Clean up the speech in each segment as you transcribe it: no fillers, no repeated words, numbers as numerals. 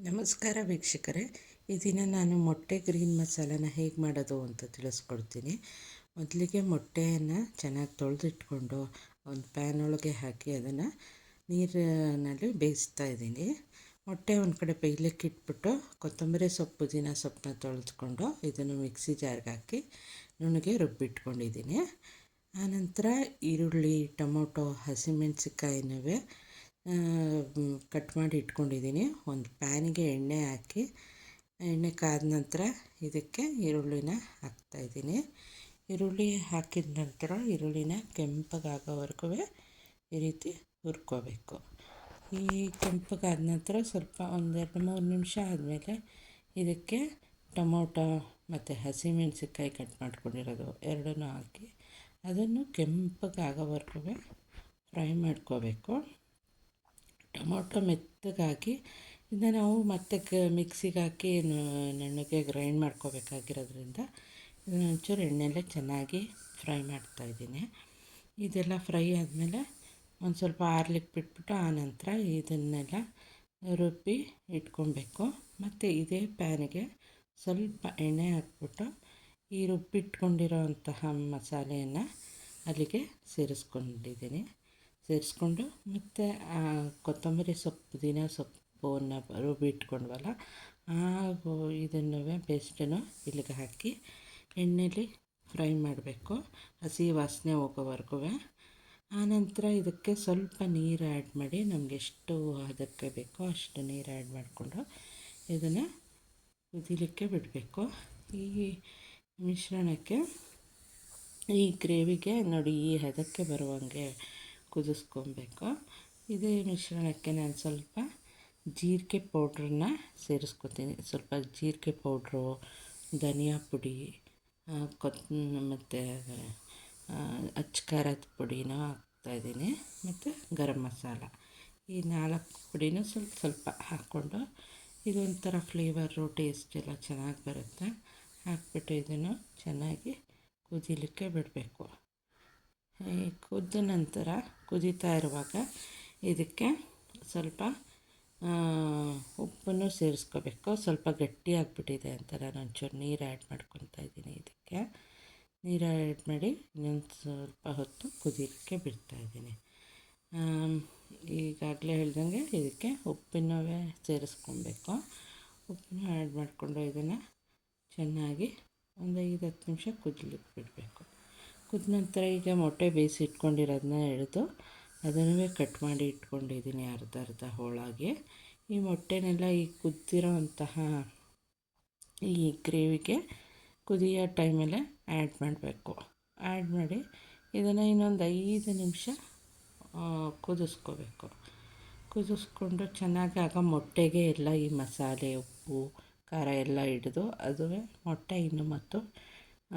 ನಮಸ್ಕಾರ ವೀಕ್ಷಕರೇ, ಈ ದಿನ ನಾನು ಮೊಟ್ಟೆ ಗ್ರೀನ್ ಮಸಾಲಾನ ಹೇಗೆ ಮಾಡೋದು ಅಂತ ತಿಳಿಸ್ಕೊಡ್ತೀನಿ. ಮೊದಲಿಗೆ ಮೊಟ್ಟೆಯನ್ನು ಚೆನ್ನಾಗಿ ತೊಳೆದಿಟ್ಕೊಂಡು ಒಂದು ಪ್ಯಾನ್ ಒಳಗೆ ಹಾಕಿ ಅದನ್ನು ನೀರಿನಲ್ಲಿ ಬೇಯಿಸ್ತಾ ಇದ್ದೀನಿ. ಮೊಟ್ಟೆ ಒಂದು ಕಡೆ ಬೇಯಲಿಕ್ಕೆ ಇಟ್ಬಿಟ್ಟು ಕೊತ್ತಂಬರಿ ಸೊಪ್ಪು ಪುದೀನ ಸೊಪ್ಪನ್ನ ತೊಳೆದ್ಕೊಂಡು ಇದನ್ನು ಮಿಕ್ಸಿ ಜಾರ್ಗೆ ಹಾಕಿ ನುಣ್ಣಗೆ ರುಬ್ಬಿಟ್ಕೊಂಡಿದ್ದೀನಿ. ಆನಂತರ ಈರುಳ್ಳಿ, ಟೊಮೊಟೊ, ಹಸಿಮೆಣಸಿಕಾಯಿನೂ ಕಟ್ ಮಾಡಿ ಇಟ್ಕೊಂಡಿದ್ದೀನಿ. ಒಂದು ಪ್ಯಾನಿಗೆ ಎಣ್ಣೆ ಹಾಕಿ ಎಣ್ಣೆ ಕಾದ ನಂತರ ಇದಕ್ಕೆ ಈರುಳ್ಳಿನ ಹಾಕ್ತಾಯಿದ್ದೀನಿ. ಈರುಳ್ಳಿ ಹಾಕಿದ ನಂತರ ಈರುಳ್ಳಿನ ಕೆಂಪಗಾಗೋವರೆಗೂ ಈ ರೀತಿ ಹುರ್ಕೋಬೇಕು. ಈ ಕೆಂಪಗಾದ ನಂತರ ಸ್ವಲ್ಪ 1-2-3 ನಿಮಿಷ ಆದಮೇಲೆ ಇದಕ್ಕೆ ಟೊಮೊಟೊ ಮತ್ತು ಹಸಿಮೆಣಸಿಕಾಯಿ ಕಟ್ ಮಾಡ್ಕೊಂಡಿರೋದು ಎರಡನ್ನೂ ಹಾಕಿ ಅದನ್ನು ಕೆಂಪಗಾಗೋವರೆಗೂ ಫ್ರೈ ಮಾಡ್ಕೋಬೇಕು. ಟೊಮೊಟೊ ಮೆತ್ತಗಾಗಿ ಇದನ್ನು ನಾವು ಮತ್ತೆ ಮಿಕ್ಸಿಗೆ ಹಾಕಿ ನುಣ್ಣಗೆ ಗ್ರೈಂಡ್ ಮಾಡ್ಕೋಬೇಕಾಗಿರೋದ್ರಿಂದ ಇದನ್ನು ಒಂಚೂರು ಎಣ್ಣೆಯಲ್ಲೇ ಚೆನ್ನಾಗಿ ಫ್ರೈ ಮಾಡ್ತಾಯಿದ್ದೀನಿ. ಇದೆಲ್ಲ ಫ್ರೈ ಆದಮೇಲೆ ಒಂದು ಸ್ವಲ್ಪ ಆರ್ಲಿಕ್ಕೆ ಬಿಟ್ಬಿಟ್ಟು ಆನಂತರ ಇದನ್ನೆಲ್ಲ ರುಬ್ಬಿ ಇಟ್ಕೊಬೇಕು. ಮತ್ತು ಇದೇ ಪ್ಯಾನಿಗೆ ಸ್ವಲ್ಪ ಎಣ್ಣೆ ಹಾಕ್ಬಿಟ್ಟು ಈ ರುಬ್ಬಿಟ್ಕೊಂಡಿರೋ ಅಂತಹ ಮಸಾಲೆಯನ್ನು ಅಲ್ಲಿಗೆ ಸೇರಿಸ್ಕೊಂಡು ಮತ್ತು ಕೊತ್ತಂಬರಿ ಸೊಪ್ಪು ಪುದೀನ ಸೊಪ್ಪನ್ನು ರುಬ್ಬಿಟ್ಕೊಂಡ್ವಲ್ಲ ಇದನ್ನು ಪೇಸ್ಟನ್ನು ಇಲ್ಲಿಗೆ ಹಾಕಿ ಎಣ್ಣೆಲಿ ಫ್ರೈ ಮಾಡಬೇಕು, ಹಸಿ ವಾಸನೆ ಹೋಗೋವರೆಗೂ. ಆನಂತರ ಇದಕ್ಕೆ ಸ್ವಲ್ಪ ನೀರು ಆ್ಯಡ್ ಮಾಡಿ ನಮಗೆ ಎಷ್ಟು ಅದಕ್ಕೆ ಬೇಕೋ ಅಷ್ಟು ನೀರು ಆ್ಯಡ್ ಮಾಡಿಕೊಂಡು ಇದನ್ನು ಕುದಿಲಿಕ್ಕೆ ಬಿಡಬೇಕು. ಈ ಮಿಶ್ರಣಕ್ಕೆ ಈ ಗ್ರೇವಿಗೆ ನೋಡಿ ಈ ಹದಕ್ಕೆ ಬರುವಂಗೆ ಕುದಿಸ್ಕೊಬೇಕು. ಇದೇ ಮಿಶ್ರಣಕ್ಕೆ ನಾನು ಸ್ವಲ್ಪ ಜೀರಿಗೆ ಪೌಡ್ರನ್ನ ಸೇರಿಸ್ಕೊತೀನಿ. ಸ್ವಲ್ಪ ಜೀರಿಗೆ ಪೌಡ್ರು, ಧನಿಯಾ ಪುಡಿ, ಮತ್ತು ಅಚ್ಚ ಖಾರದ ಪುಡಿನ ಹಾಕ್ತಾಯಿದ್ದೀನಿ. ಮತ್ತು ಗರಂ ಮಸಾಲ ಈ 4 ಪುಡಿನೂ ಸ್ವಲ್ಪ ಹಾಕ್ಕೊಂಡು ಇದೊಂಥರ ಫ್ಲೇವರು ಟೇಸ್ಟ್ ಎಲ್ಲ ಚೆನ್ನಾಗಿ ಬರುತ್ತೆ. ಹಾಕ್ಬಿಟ್ಟು ಇದನ್ನು ಚೆನ್ನಾಗಿ ಕುದಿಲಿಕ್ಕೆ ಬಿಡಬೇಕು. ಕುದ್ದ ನಂತರ ಕುದೀತಾ ಇರುವಾಗ ಇದಕ್ಕೆ ಸ್ವಲ್ಪ ಉಪ್ಪನ್ನು ಸೇರಿಸ್ಕೋಬೇಕು. ಸ್ವಲ್ಪ ಗಟ್ಟಿಯಾಗಿಬಿಟ್ಟಿದೆ ಅಂತ ನಾನು ಒಂಚೂರು ನೀರು ಆ್ಯಡ್ ಮಾಡ್ಕೊತಾ ಇದ್ದೀನಿ. ಇದಕ್ಕೆ ನೀರು ಆ್ಯಡ್ ಮಾಡಿ ಇನ್ನೊಂದು ಸ್ವಲ್ಪ ಹೊತ್ತು ಕುದಿಲಿಕ್ಕೆ ಬಿಡ್ತಾಯಿದ್ದೀನಿ. ಈಗಾಗಲೇ ಹೇಳ್ದಂಗೆ ಇದಕ್ಕೆ ಉಪ್ಪನ್ನು ಸೇರಿಸ್ಕೊಬೇಕು. ಉಪ್ಪನ್ನು ಆ್ಯಡ್ ಮಾಡಿಕೊಂಡು ಇದನ್ನು ಚೆನ್ನಾಗಿ ಒಂದು 5-10 ನಿಮಿಷ ಕುದಿಲಿಕ್ಕೆ ಬಿಡಬೇಕು. ಕುದ ನಂತರ ಈಗ ಮೊಟ್ಟೆ ಬೇಯಿಸಿ ಇಟ್ಕೊಂಡಿರೋದನ್ನ ಎಳೆದು ಅದನ್ನು ಕಟ್ ಮಾಡಿ ಇಟ್ಕೊಂಡಿದ್ದೀನಿ ಅರ್ಧ ಹೋಳಾಗಿ. ಈ ಮೊಟ್ಟೆನೆಲ್ಲ ಈ ಕುದ್ದಿರೋ ಅಂತಹ ಈ ಗ್ರೇವಿಗೆ ಕುದಿಯೋ ಟೈಮಲ್ಲೇ ಆ್ಯಡ್ ಮಾಡಬೇಕು. ಆ್ಯಡ್ ಮಾಡಿ ಇದನ್ನು ಇನ್ನೊಂದು 5 ನಿಮಿಷ ಕುದಿಸ್ಕೊಂಡು ಚೆನ್ನಾಗಿ ಆಗ ಮೊಟ್ಟೆಗೆ ಎಲ್ಲ ಈ ಮಸಾಲೆ, ಉಪ್ಪು, ಖಾರ ಎಲ್ಲ ಹಿಡಿದು ಅದುವೇ ಮೊಟ್ಟೆ ಇನ್ನು ಮತ್ತು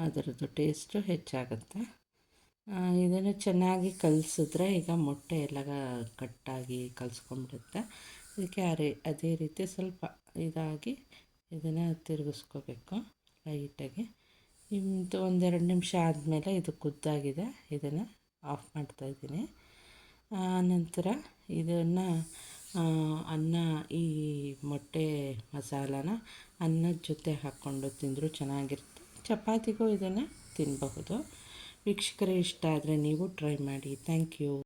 ಅದರದ್ದು ಟೇಸ್ಟು ಹೆಚ್ಚಾಗುತ್ತೆ. ಇದನ್ನು ಚೆನ್ನಾಗಿ ಕಲಸಿದ್ರೆ ಈಗ ಮೊಟ್ಟೆ ಎಲ್ಲ ಕಟ್ಟಾಗಿ ಕಲಸ್ಕೊಂಡ್ಬಿಡುತ್ತೆ. ಇದಕ್ಕೆ ಅದೇ ರೀತಿ ಸ್ವಲ್ಪ ಇದಾಗಿ ಇದನ್ನು ತಿರುಗಿಸ್ಕೋಬೇಕು ಲೈಟಾಗಿ. ಇಂದು 1-2 ನಿಮಿಷ ಆದಮೇಲೆ ಇದು ಕುದ್ದಾಗಿದೆ. ಇದನ್ನು ಆಫ್ ಮಾಡ್ತಾಯಿದ್ದೀನಿ. ನಂತರ ಇದನ್ನು ಈ ಮೊಟ್ಟೆ ಮಸಾಲಾನ ಅನ್ನದ ಜೊತೆ ಹಾಕ್ಕೊಂಡು ತಿಂದರೂ ಚೆನ್ನಾಗಿರುತ್ತೆ. ಚಪಾತಿಗೂ ಇದನ್ನು ತಿನ್ನಬಹುದು. ವೀಕ್ಷಕರೇ, ಇಷ್ಟ ಆದರೆ ನೀವು ಟ್ರೈ ಮಾಡಿ. Thank you.